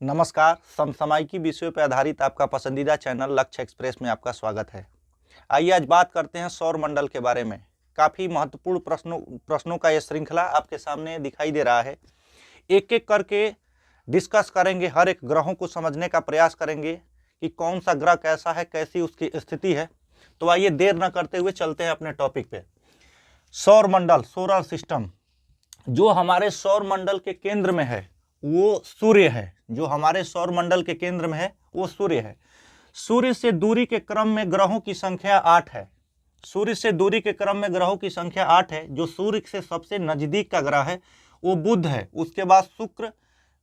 नमस्कार। समसामयिकी विषयों पर आधारित आपका पसंदीदा चैनल लक्ष्य एक्सप्रेस में आपका स्वागत है। आइए आज बात करते हैं सौर मंडल के बारे में। काफ़ी महत्वपूर्ण प्रश्नों का यह श्रृंखला आपके सामने दिखाई दे रहा है। एक एक करके डिस्कस करेंगे, हर एक ग्रहों को समझने का प्रयास करेंगे कि कौन सा ग्रह कैसा है, कैसी उसकी स्थिति है। तो आइए देर न करते हुए चलते हैं अपने टॉपिक पे। सौर मंडल, सोलर सिस्टम, जो हमारे सौर मंडल के केंद्र में है वो सूर्य है। जो हमारे सौर मंडल के केंद्र में है वो सूर्य है। सूर्य से दूरी के क्रम में ग्रहों की संख्या 8 है। सूर्य से दूरी के क्रम में ग्रहों की संख्या 8 है। जो सूर्य से सबसे नजदीक का ग्रह है वो बुध है। उसके बाद शुक्र,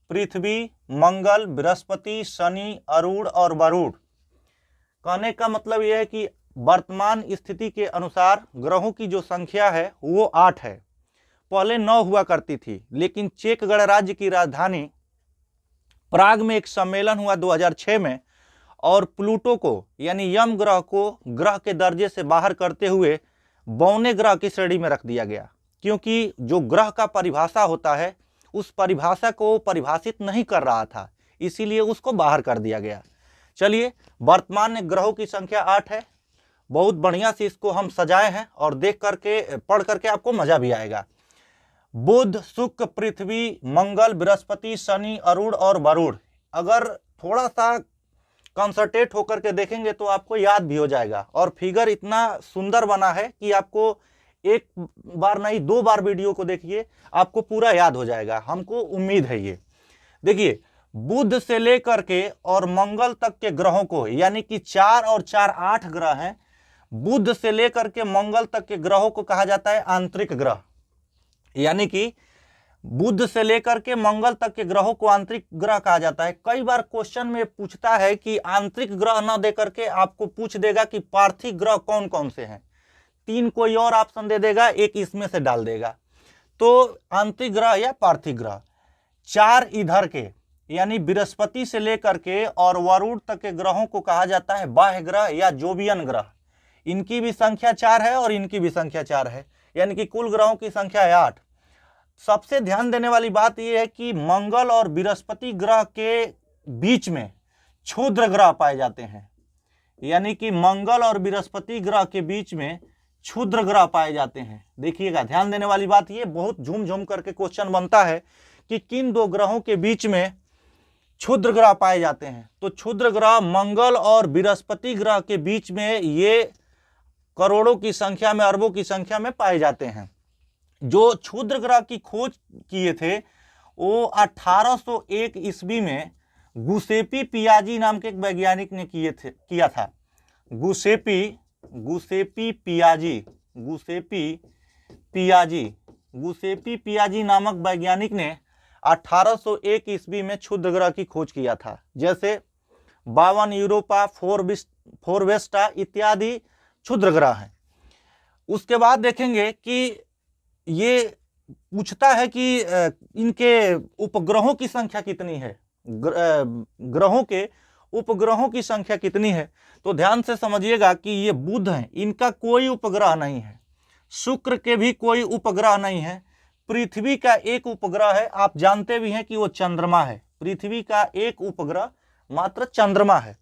पृथ्वी, मंगल, बृहस्पति, शनि, अरुण और वरुण। कहने का मतलब यह है कि वर्तमान स्थिति के अनुसार ग्रहों की जो संख्या है वो 8 है। पहले 9 हुआ करती थी, लेकिन चेक गणराज्य की राजधानी प्राग में एक सम्मेलन हुआ 2006 में और प्लूटो को यानी यम ग्रह को ग्रह के दर्जे से बाहर करते हुए बौने ग्रह की श्रेणी में रख दिया गया, क्योंकि जो ग्रह का परिभाषा होता है उस परिभाषा को परिभाषित नहीं कर रहा था, इसीलिए उसको बाहर कर दिया गया। चलिए, वर्तमान में ग्रहों की संख्या 8 है। बहुत बढ़िया से इसको हम सजाए हैं और देख करके पढ़ करके आपको मजा भी आएगा। बुध, शुक्र, पृथ्वी, मंगल, बृहस्पति, शनि, अरुण और वरुण। अगर थोड़ा सा कंसंट्रेट होकर के देखेंगे तो आपको याद भी हो जाएगा। और फिगर इतना सुंदर बना है कि आपको एक बार नहीं 2 बार वीडियो को देखिए, आपको पूरा याद हो जाएगा, हमको उम्मीद है। ये देखिए, बुध से लेकर के और मंगल तक के ग्रहों को, यानी कि 4 और 4 8 ग्रह हैं। बुध से लेकर के मंगल तक के ग्रहों को कहा जाता है आंतरिक ग्रह, यानी कि बुध से लेकर के मंगल तक के ग्रहों को आंतरिक ग्रह कहा जाता है। कई बार क्वेश्चन में पूछता है कि आंतरिक ग्रह न दे करके आपको पूछ देगा कि पार्थिव ग्रह कौन कौन से हैं। 3 कोई और ऑप्शन दे देगा, एक इसमें से डाल देगा। तो आंतरिक ग्रह या पार्थिव ग्रह 4 इधर के, यानी बृहस्पति से लेकर के और वरुण तक के ग्रहों को कहा जाता है बाह्य ग्रह या जोवियन ग्रह। इनकी भी संख्या 4 है और इनकी भी संख्या 4 है, यानी कि कुल ग्रहों की संख्या है 8। सबसे ध्यान देने वाली बात यह है कि मंगल और बृहस्पति ग्रह के बीच में क्षुद्र ग्रह पाए जाते हैं, यानी कि मंगल और बृहस्पति ग्रह के बीच में क्षुद्र ग्रह पाए जाते हैं। देखिएगा, ध्यान देने वाली बात यह, बहुत झूम झूम करके क्वेश्चन बनता है कि किन 2 ग्रहों के बीच में क्षुद्र ग्रह पाए जाते हैं। तो क्षुद्र ग्रह मंगल और बृहस्पति ग्रह के बीच में ये करोड़ों की संख्या में, अरबों की संख्या में पाए जाते हैं। जो क्षुद्र ग्रह की खोज किए थे वो 1801 ईस्वी में गुसेपी पियाजी नाम के एक वैज्ञानिक ने किया था। गुसेपी पियाजी नामक वैज्ञानिक ने 1801 ईस्वी में क्षुद्र ग्रह की खोज किया था। जैसे 52 यूरोपा, फोरवेस्टा इत्यादि क्षुद्र ग्रह हैं। उसके बाद देखेंगे कि ये पूछता है कि इनके उपग्रहों की संख्या कितनी है, ग्रहों के उपग्रहों की संख्या कितनी है। तो ध्यान से समझिएगा कि ये बुध हैं, इनका कोई उपग्रह नहीं है। शुक्र के भी कोई उपग्रह नहीं है। पृथ्वी का एक उपग्रह है, आप जानते भी हैं कि वो चंद्रमा है। पृथ्वी का एक उपग्रह मात्र चंद्रमा है।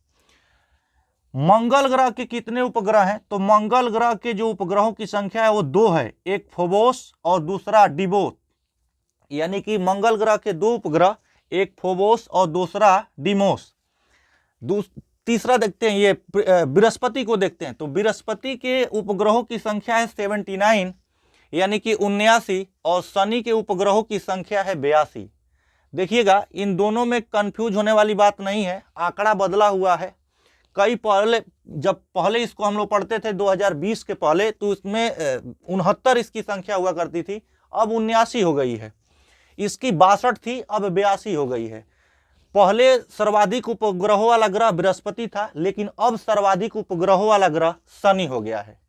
मंगल ग्रह के कितने उपग्रह हैं? तो मंगल ग्रह के जो उपग्रहों की संख्या है वो 2 है, एक फोबोस और दूसरा डिबोस, यानी कि मंगल ग्रह के 2 उपग्रह, एक फोबोस और दूसरा डिमोस। तीसरा देखते हैं, ये बृहस्पति को देखते हैं। तो बृहस्पति के उपग्रहों की संख्या है 79, यानी कि 79, और शनि के उपग्रहों की संख्या है 82। देखिएगा, इन दोनों में कंफ्यूज होने वाली बात नहीं है, आंकड़ा बदला हुआ है। जब पहले इसको हम लोग पढ़ते थे 2020 के पहले, तो इसमें 69 इसकी संख्या हुआ करती थी, अब 79 हो गई है। इसकी 62 थी, अब 82 हो गई है। पहले सर्वाधिक उपग्रहों वाला ग्रह बृहस्पति था, लेकिन अब सर्वाधिक उपग्रहों वाला ग्रह शनि हो गया है।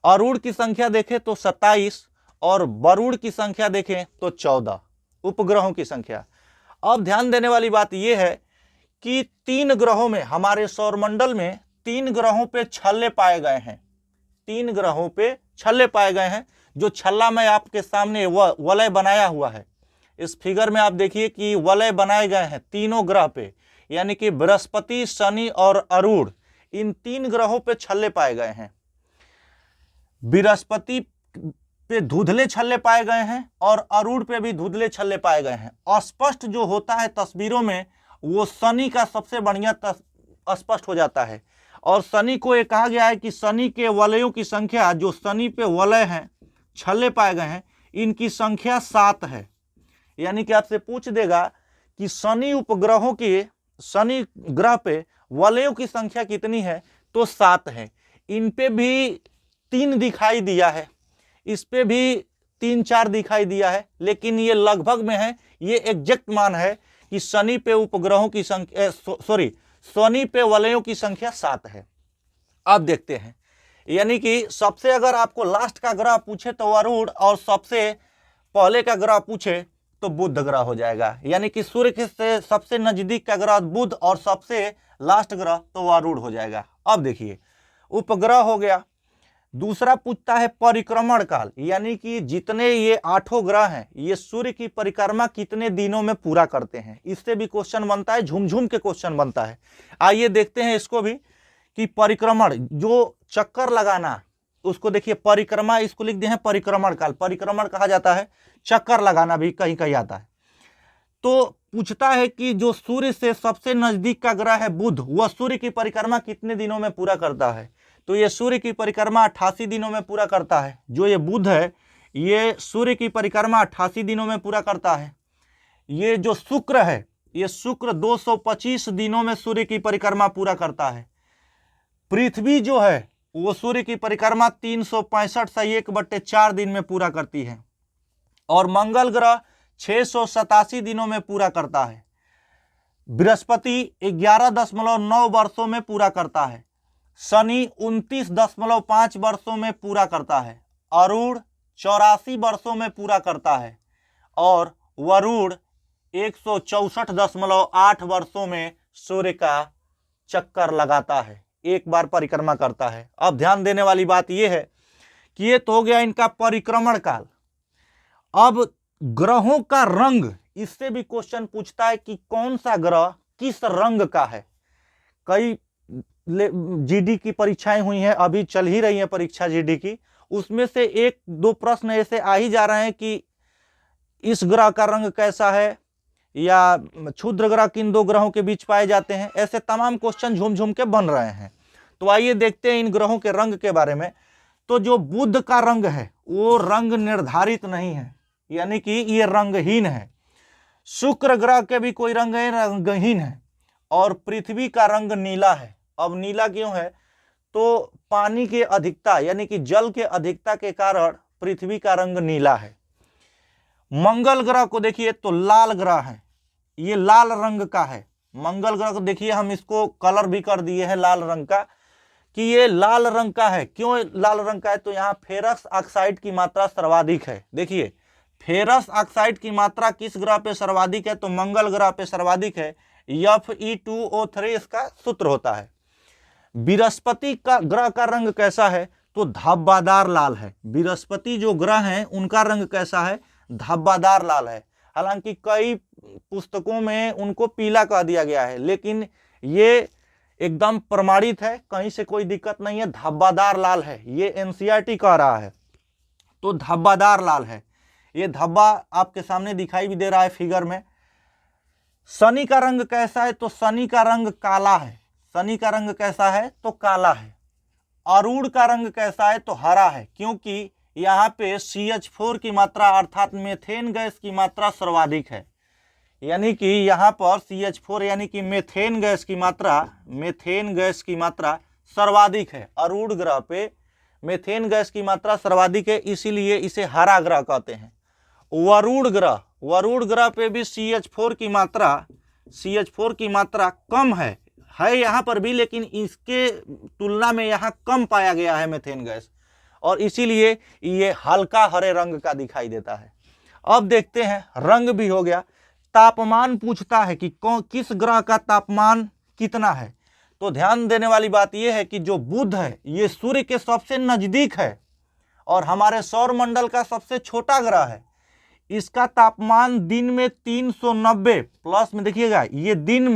अरुण की संख्या देखें तो 27 और वरुण की संख्या देखें तो 14 उपग्रहों की संख्या। अब ध्यान देने वाली बात यह है कि 3 ग्रहों में, हमारे सौरमंडल में 3 ग्रहों पे छल्ले पाए गए हैं। 3 ग्रहों पे छल्ले पाए गए हैं। जो छल्ला मैं आपके सामने वलय बनाया हुआ है, इस फिगर में आप देखिए कि वलय बनाए गए हैं तीनों ग्रह पे, यानी कि बृहस्पति, शनि और अरूण, इन 3 ग्रहों पे छल्ले पाए गए हैं। बृहस्पति पे धुंधले छल्ले पाए गए हैं और अरूण पे भी धुंधले छल्ले पाए गए हैं। स्पष्ट जो होता है तस्वीरों में वो शनि का सबसे बढ़िया स्पष्ट हो जाता है। और शनि को ये कहा गया है कि शनि के वलयों की संख्या, जो शनि पे वलय हैं, छल्ले पाए गए हैं, इनकी संख्या 7 है। यानी कि आपसे पूछ देगा कि शनि उपग्रहों की, शनि ग्रह पे वलयों की संख्या कितनी है, तो 7 है। इन पे भी 3 दिखाई दिया है, इस पे भी 3-4 दिखाई दिया है, लेकिन ये लगभग में है। ये एग्जैक्ट मान है कि शनि पे उपग्रहों की संख्या, शनि पे वलयों की संख्या 7 है। अब देखते हैं, यानी कि सबसे अगर आपको लास्ट का ग्रह पूछे तो अरूण, और सबसे पहले का ग्रह पूछे तो बुध ग्रह हो जाएगा। यानी कि सूर्य के से सबसे नजदीक का ग्रह बुध और सबसे लास्ट ग्रह तो अरूण हो जाएगा। अब देखिए, उपग्रह हो गया। दूसरा पूछता है परिक्रमण काल, यानी कि जितने ये 8 ग्रह हैं, ये सूर्य की परिक्रमा कितने दिनों में पूरा करते हैं। इससे भी क्वेश्चन बनता है, झूम के क्वेश्चन बनता है। आइए देखते हैं इसको भी कि परिक्रमण, जो चक्कर लगाना, उसको देखिए परिक्रमा, इसको लिख दिए हैं परिक्रमण काल। परिक्रमण कहा जाता है, चक्कर लगाना भी कहीं कहीं आता है। तो पूछता है कि जो सूर्य से सबसे नजदीक का ग्रह है बुध, वह सूर्य की परिक्रमा कितने दिनों में पूरा करता है। तो ये सूर्य की परिक्रमा 88 दिनों में पूरा करता है। जो ये बुध है, ये सूर्य की परिक्रमा 88 दिनों में पूरा करता है। ये जो शुक्र है, ये शुक्र 225 दिनों में सूर्य की परिक्रमा पूरा करता है। पृथ्वी जो है वो सूर्य की परिक्रमा 365 से 1/4 दिन में पूरा करती है। और मंगल ग्रह 687 दिनों में पूरा करता है। बृहस्पति 11.9 वर्षों में पूरा करता है। शनि 29.5 वर्षों में पूरा करता है। अरूण 84 वर्षों में पूरा करता है। और वरुण 164.8 वर्षों में सूर्य का चक्कर लगाता है, एक बार परिक्रमा करता है। अब ध्यान देने वाली बात यह है कि ये तो हो गया इनका परिक्रमण काल। अब ग्रहों का रंग, इससे भी क्वेश्चन पूछता है कि कौन सा ग्रह किस रंग का है। कई जीडी की परीक्षाएं हुई हैं, अभी चल ही रही है परीक्षा जीडी की, उसमें से 1-2 प्रश्न ऐसे आ ही जा रहे हैं कि इस ग्रह का रंग कैसा है, या क्षुद्र ग्रह किन 2 ग्रहों के बीच पाए जाते हैं। ऐसे तमाम क्वेश्चन झूम के बन रहे हैं। तो आइए देखते हैं इन ग्रहों के रंग के बारे में। तो जो बुध का रंग है वो रंग निर्धारित नहीं है, यानी कि ये रंगहीन है। शुक्र ग्रह के भी कोई रंग है, रंगहीन है। और पृथ्वी का रंग नीला है। अब नीला क्यों है, तो पानी की अधिकता, यानी कि जल के अधिकता के कारण पृथ्वी का रंग नीला है। मंगल ग्रह को देखिए तो लाल ग्रह है, ये लाल रंग का है। मंगल ग्रह को देखिए, हम इसको कलर भी कर दिए हैं लाल रंग का, कि ये लाल रंग का है। क्यों लाल रंग का है, तो यहाँ फेरस ऑक्साइड की मात्रा सर्वाधिक है। देखिए फेरस ऑक्साइड की मात्रा किस ग्रह पे सर्वाधिक है, तो मंगल ग्रह पे सर्वाधिक है। Fe2O3 इसका सूत्र होता है। बृहस्पति का ग्रह का रंग कैसा है, तो धब्बादार लाल है। बृहस्पति जो ग्रह हैं उनका रंग कैसा है, धब्बादार लाल है। हालांकि कई पुस्तकों में उनको पीला कह दिया गया है, लेकिन ये एकदम प्रमाणित है, कहीं से कोई दिक्कत नहीं है, धब्बादार लाल है। ये NCERT कह रहा है, तो धब्बादार लाल है। ये धब्बा आपके सामने दिखाई भी दे रहा है फिगर में। शनि का रंग कैसा है, तो शनि का रंग काला है। शनि का रंग कैसा है, तो काला है। अरूण का रंग कैसा है, तो हरा है, क्योंकि यहाँ पे CH4 की मात्रा अर्थात मेथेन गैस की मात्रा सर्वाधिक है। यानी कि यहाँ पर CH4 यानी कि मेथेन गैस की मात्रा सर्वाधिक है। अरूण ग्रह पे मेथेन गैस की मात्रा सर्वाधिक है, इसीलिए इसे हरा ग्रह कहते हैं। वरुण ग्रह पे भी CH4 की मात्रा कम है यहाँ पर भी, लेकिन इसके तुलना में यहाँ कम पाया गया है मेथेन गैस, और इसीलिए ये हल्का हरे रंग का दिखाई देता है। अब देखते हैं, रंग भी हो गया। तापमान पूछता है कि किस ग्रह का तापमान कितना है। तो ध्यान देने वाली बात यह है कि जो बुध है ये सूर्य के सबसे नजदीक है और हमारे सौर मंडल का सबसे छोटा ग्रह है। इसका तापमान दिन में 390 प्लस में, देखिएगा ये दिन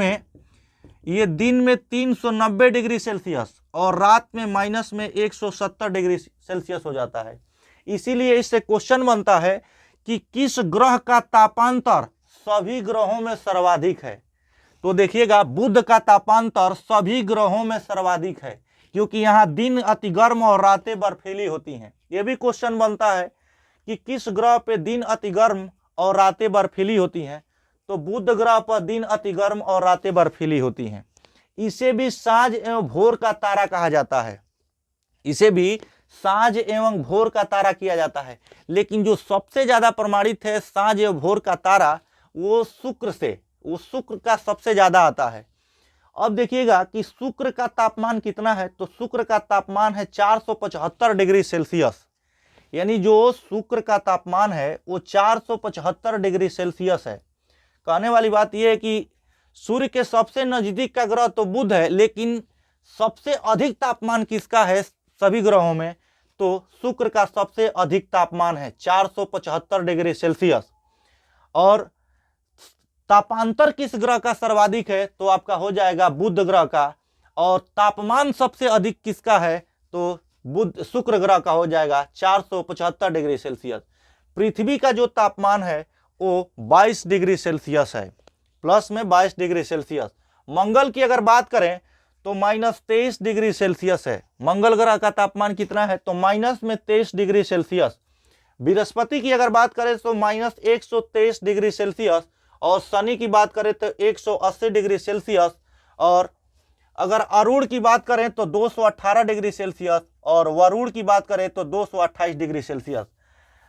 में 390 डिग्री सेल्सियस और रात में माइनस में 170 डिग्री सेल्सियस हो जाता है। इसीलिए इससे क्वेश्चन बनता है कि किस ग्रह का तापांतर सभी ग्रहों में सर्वाधिक है। तो देखिएगा बुध का तापांतर सभी ग्रहों में सर्वाधिक है, क्योंकि यहाँ दिन अति गर्म और रातें बर्फीली होती हैं। यह भी क्वेश्चन बनता है कि किस ग्रह पे दिन अति गर्म और रातें बर्फीली होती हैं, तो बुध ग्रह पर दिन अति गर्म और रातें बर्फीली होती हैं। इसे भी सांझ एवं भोर का तारा कहा जाता है, इसे भी सांझ एवं भोर का तारा किया जाता है। लेकिन जो सबसे ज्यादा प्रमाणित है सांझ एवं भोर का तारा, वो शुक्र का सबसे ज्यादा आता है। अब देखिएगा कि शुक्र का तापमान कितना है, तो शुक्र का तापमान है 475 डिग्री सेल्सियस। यानी जो शुक्र का तापमान है वो 475 डिग्री सेल्सियस है। कहने वाली बात यह है कि सूर्य के सबसे नजदीक का ग्रह तो बुध है, लेकिन सबसे अधिक तापमान किसका है सभी ग्रहों में, तो शुक्र का सबसे अधिक तापमान है 475 डिग्री सेल्सियस। और तापांतर किस ग्रह का सर्वाधिक है, तो आपका हो जाएगा बुध ग्रह का। और तापमान सबसे अधिक किसका है, तो शुक्र ग्रह का हो जाएगा 475 डिग्री सेल्सियस। पृथ्वी का जो तापमान है वो 22 डिग्री सेल्सियस है, प्लस में 22 डिग्री सेल्सियस। मंगल की अगर बात करें तो -23 डिग्री सेल्सियस है। मंगल ग्रह का तापमान कितना है, तो -23 डिग्री सेल्सियस। बृहस्पति की अगर बात करें तो -123 डिग्री सेल्सियस। और शनि की बात करें तो 180 डिग्री सेल्सियस। और अगर अरुण की बात करें तो 218 डिग्री सेल्सियस। और वरुण की बात करें तो 228 डिग्री सेल्सियस।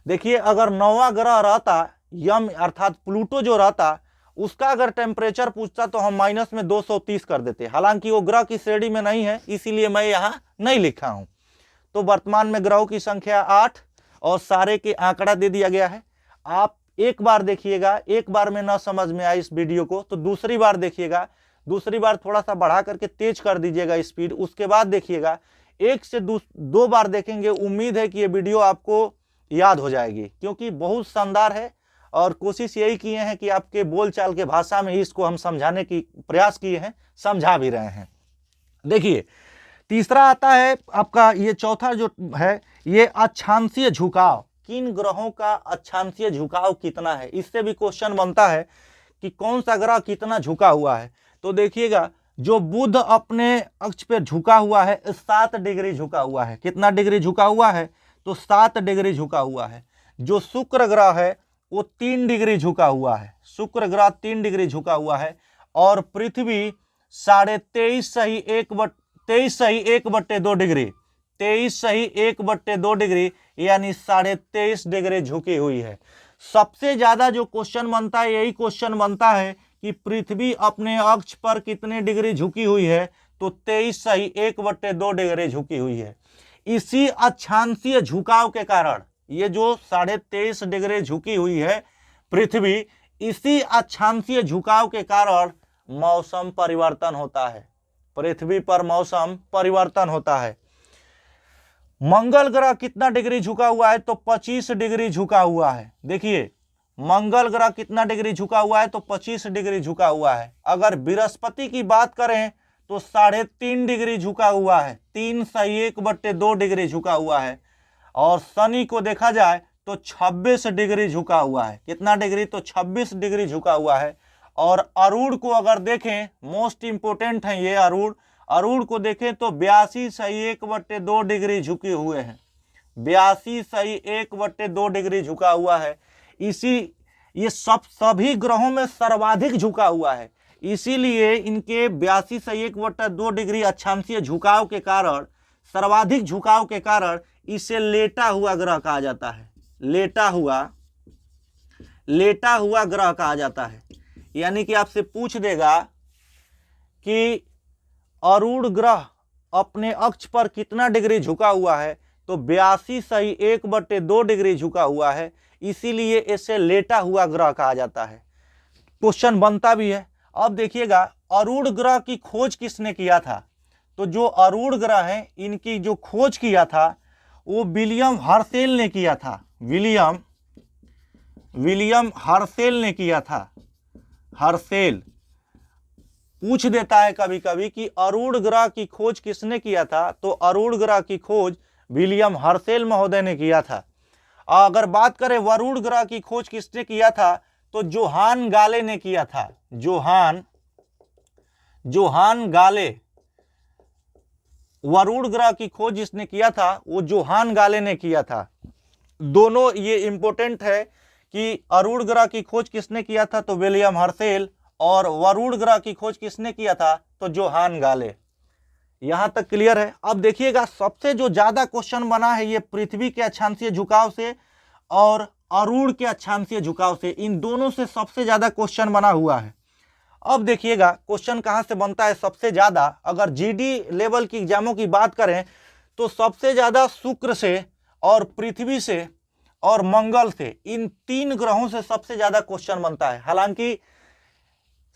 देखिए अगर 9वां ग्रह रहता यम अर्थात प्लूटो जो रहता, उसका अगर टेम्परेचर पूछता तो हम माइनस में 230 कर देते। हालांकि वो ग्रह की श्रेणी में नहीं है, इसीलिए मैं यहाँ नहीं लिखा हूँ। तो वर्तमान में ग्रहों की संख्या 8 और सारे के आंकड़ा दे दिया गया है। आप एक बार देखिएगा, एक बार में ना समझ में आए इस वीडियो को तो दूसरी बार देखिएगा, दूसरी बार थोड़ा सा बढ़ा करके तेज कर दीजिएगा स्पीड, उसके बाद देखिएगा। 1 से 2 बार देखेंगे, उम्मीद है कि ये वीडियो आपको याद हो जाएगी, क्योंकि बहुत शानदार है। और कोशिश यही किए हैं कि आपके बोलचाल के भाषा में ही इसको हम समझाने की प्रयास किए हैं, समझा भी रहे हैं। देखिए तीसरा आता है आपका, ये चौथा जो है ये अक्षांशीय झुकाव। किन ग्रहों का अक्षांशीय झुकाव कितना है, इससे भी क्वेश्चन बनता है कि कौन सा ग्रह कितना झुका हुआ है। तो देखिएगा जो बुध अपने अक्ष पर झुका हुआ है 7 डिग्री झुका हुआ है। कितना डिग्री झुका हुआ है, तो 7 डिग्री झुका हुआ है। जो शुक्र ग्रह है वो 3 डिग्री झुका हुआ है, शुक्र ग्रह 3 डिग्री झुका हुआ है। और पृथ्वी 23.5 सही 1/2 डिग्री, 23 सही 1/2 डिग्री यानी 23.5 डिग्री झुकी हुई है। सबसे ज्यादा जो क्वेश्चन बनता है यही क्वेश्चन बनता है कि पृथ्वी अपने अक्ष पर कितने डिग्री झुकी हुई है, तो 23 सही 1/2 डिग्री झुकी हुई है। इसी अक्षांशीय झुकाव के कारण ये जो 23.5 डिग्री झुकी हुई है पृथ्वी, इसी अक्षांशीय झुकाव के कारण मौसम परिवर्तन होता है, पृथ्वी पर मौसम परिवर्तन होता है। मंगल ग्रह कितना डिग्री झुका हुआ है, तो 25 डिग्री झुका हुआ है। देखिए मंगल ग्रह कितना डिग्री झुका हुआ है, तो 25 डिग्री झुका हुआ है। अगर बृहस्पति की बात करें तो 3.5 डिग्री झुका हुआ है, 3 सही 1/2 डिग्री झुका हुआ है। और शनि को देखा जाए तो 26 डिग्री झुका हुआ है। कितना डिग्री, तो 26 डिग्री झुका हुआ है। और अरुण को अगर देखें, मोस्ट इंपोर्टेंट है ये अरुण को देखें तो 82 सही 1/2 डिग्री झुके हुए हैं, 82 सही 1/2 डिग्री झुका हुआ है। ये सभी ग्रहों में सर्वाधिक झुका हुआ है, इसीलिए इनके 82 सही 1/2 डिग्री अक्षांशीय झुकाव के कारण, सर्वाधिक झुकाव के कारण इसे लेटा हुआ ग्रह कहा जाता है। लेटा हुआ ग्रह कहा जाता है। यानी कि आपसे पूछ देगा कि अरुण ग्रह अपने अक्ष पर कितना डिग्री झुका हुआ है, तो 82 सही 1/2 डिग्री झुका हुआ है, इसीलिए इसे लेटा हुआ ग्रह कहा जाता है। क्वेश्चन बनता भी है। अब देखिएगा अरुण ग्रह की खोज किसने किया था, तो जो अरुण ग्रह है इनकी जो खोज किया था वो विलियम हर्शेल ने किया था। विलियम हर्शेल ने किया था। हर्शेल पूछ देता है कभी कभी कि अरूण ग्रह की खोज किसने किया था, तो अरूण ग्रह की खोज विलियम हर्शेल महोदय ने किया था। अगर बात करें वरुण ग्रह की खोज किसने किया था, तो जोहान गाले ने किया था। जोहान गाले, वरुण ग्रह की खोज जिसने किया था वो जोहान गाले ने किया था। दोनों ये इंपॉर्टेंट है कि अरूण ग्रह की खोज किसने किया था, तो विलियम हर्शेल, और वरुण ग्रह की खोज किसने किया था, तो जोहान गाले। यहां तक क्लियर है। अब देखिएगा सबसे जो ज्यादा क्वेश्चन बना है ये पृथ्वी के अक्षांशीय झुकाव से और अरूण के अक्षांशीय झुकाव से, इन दोनों से सबसे ज्यादा क्वेश्चन बना हुआ है। अब देखिएगा क्वेश्चन कहां से बनता है सबसे ज्यादा। अगर जीडी लेवल की एग्जामों की बात करें तो सबसे ज्यादा शुक्र से और पृथ्वी से और मंगल से, इन 3 ग्रहों से सबसे ज्यादा क्वेश्चन बनता है। हालांकि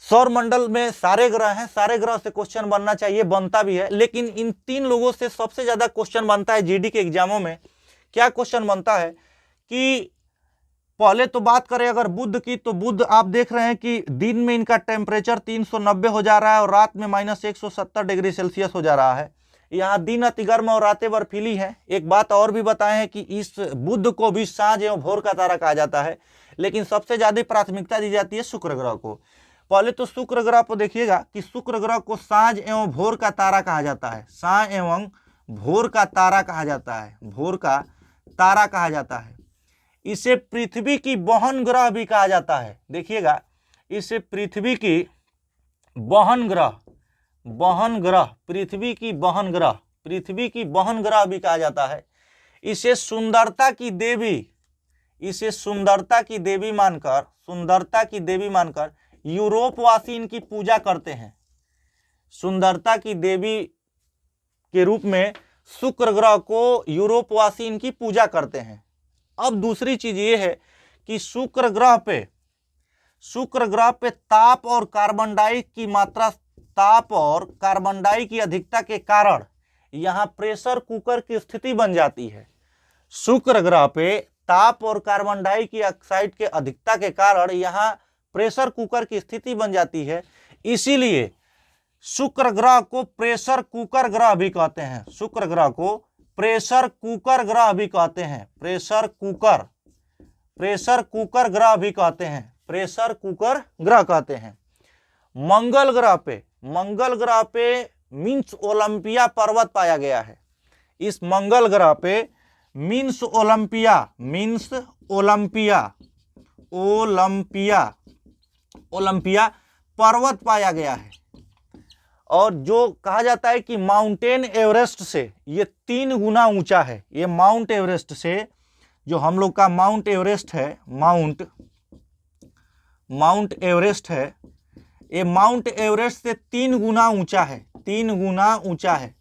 सौर मंडल में सारे ग्रह हैं, सारे ग्रह से क्वेश्चन बनना चाहिए, बनता भी है, लेकिन इन 3 लोगों से सबसे ज्यादा क्वेश्चन बनता है जीडी के एग्जामों में। क्या क्वेश्चन बनता है कि पहले तो बात करें अगर बुध की, तो बुध आप देख रहे हैं कि दिन में इनका टेम्परेचर 390 हो जा रहा है और रात में -170 डिग्री सेल्सियस हो जा रहा है। यहाँ दिन अति गर्म और रातें बर्फीली हैं। एक बात और भी बताएं है कि इस बुध को भी सांझ एवं भोर का तारा कहा जाता है, लेकिन सबसे ज्यादा प्राथमिकता दी जाती है शुक्र ग्रह को। पहले तो शुक्र ग्रह को देखिएगा कि शुक्र ग्रह को सांझ एवं भोर का तारा कहा जाता है। सांझ एवं भोर का तारा कहा जाता है, भोर का तारा कहा जाता है। इसे पृथ्वी की बहन ग्रह भी कहा जाता है। देखिएगा इसे पृथ्वी की बहन ग्रह, पृथ्वी की बहन ग्रह, पृथ्वी की बहन ग्रह भी कहा जाता है। इसे सुंदरता की देवी, इसे सुंदरता की देवी मानकर, सुंदरता की देवी मानकर यूरोपवासी इनकी पूजा करते हैं। सुंदरता की देवी के रूप में शुक्र ग्रह को यूरोपवासी इनकी पूजा करते हैं। अब दूसरी चीज ये है कि शुक्र ग्रह पे ताप और कार्बन डाई की मात्रा, ताप और कार्बन डाई की अधिकता के कारण यहां प्रेशर कुकर की स्थिति बन जाती है। शुक्र ग्रह पे ताप और कार्बन डाई की ऑक्साइड के अधिकता के कारण यहां प्रेशर कुकर की स्थिति बन जाती है। इसीलिए शुक्र ग्रह को प्रेशर कुकर ग्रह भी कहते हैं। शुक्र ग्रह को प्रेशर कुकर ग्रह भी कहते हैं। प्रेशर कुकर ग्रह भी कहते हैं, प्रेशर कुकर ग्रह कहते हैं। मंगल ग्रह पे मीन्स ओलंपिया पर्वत पाया गया है। इस मंगल ग्रह पे मीन्स ओलंपिया पर्वत पाया गया है। और जो कहा जाता है कि माउंटेन एवरेस्ट से ये 3 गुना ऊंचा है। ये माउंट एवरेस्ट से, जो हम लोग का माउंट एवरेस्ट है, माउंट एवरेस्ट है, ये माउंट एवरेस्ट से 3 गुना ऊंचा है, 3 गुना ऊंचा है।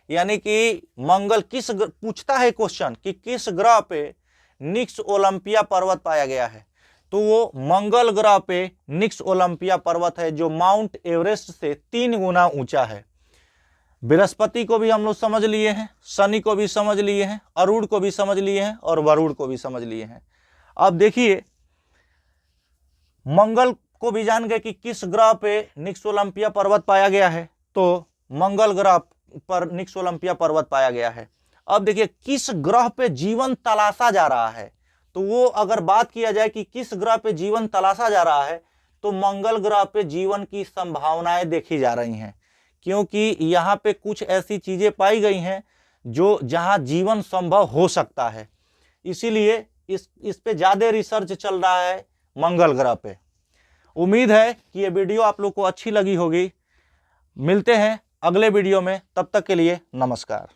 यानी कि मंगल पूछता है क्वेश्चन कि किस ग्रह पे निक्स ओलंपिया पर्वत पाया गया है, तो वो मंगल ग्रह पे निक्स ओलंपिया पर्वत है, जो माउंट एवरेस्ट से 3 गुना ऊंचा है। बृहस्पति को भी हम लोग समझ लिए हैं, शनि को भी समझ लिए हैं, अरूण को भी समझ लिए हैं और वरुण को भी समझ लिए हैं। अब देखिए मंगल को भी जान गए कि किस ग्रह पे निक्स ओलंपिया पर्वत पाया गया है, तो मंगल ग्रह पर निक्स ओलंपिया पर्वत पाया गया है। अब देखिए किस ग्रह पे जीवन तलाशा जा रहा है, तो वो अगर बात किया जाए कि किस ग्रह पे जीवन तलाशा जा रहा है, तो मंगल ग्रह पे जीवन की संभावनाएं देखी जा रही हैं, क्योंकि यहाँ पे कुछ ऐसी चीजें पाई गई हैं जो जहाँ जीवन संभव हो सकता है। इसीलिए इस पे ज्यादा रिसर्च चल रहा है मंगल ग्रह पे। उम्मीद है कि ये वीडियो आप लोग को अच्छी लगी होगी। मिलते हैं अगले वीडियो में, तब तक के लिए नमस्कार।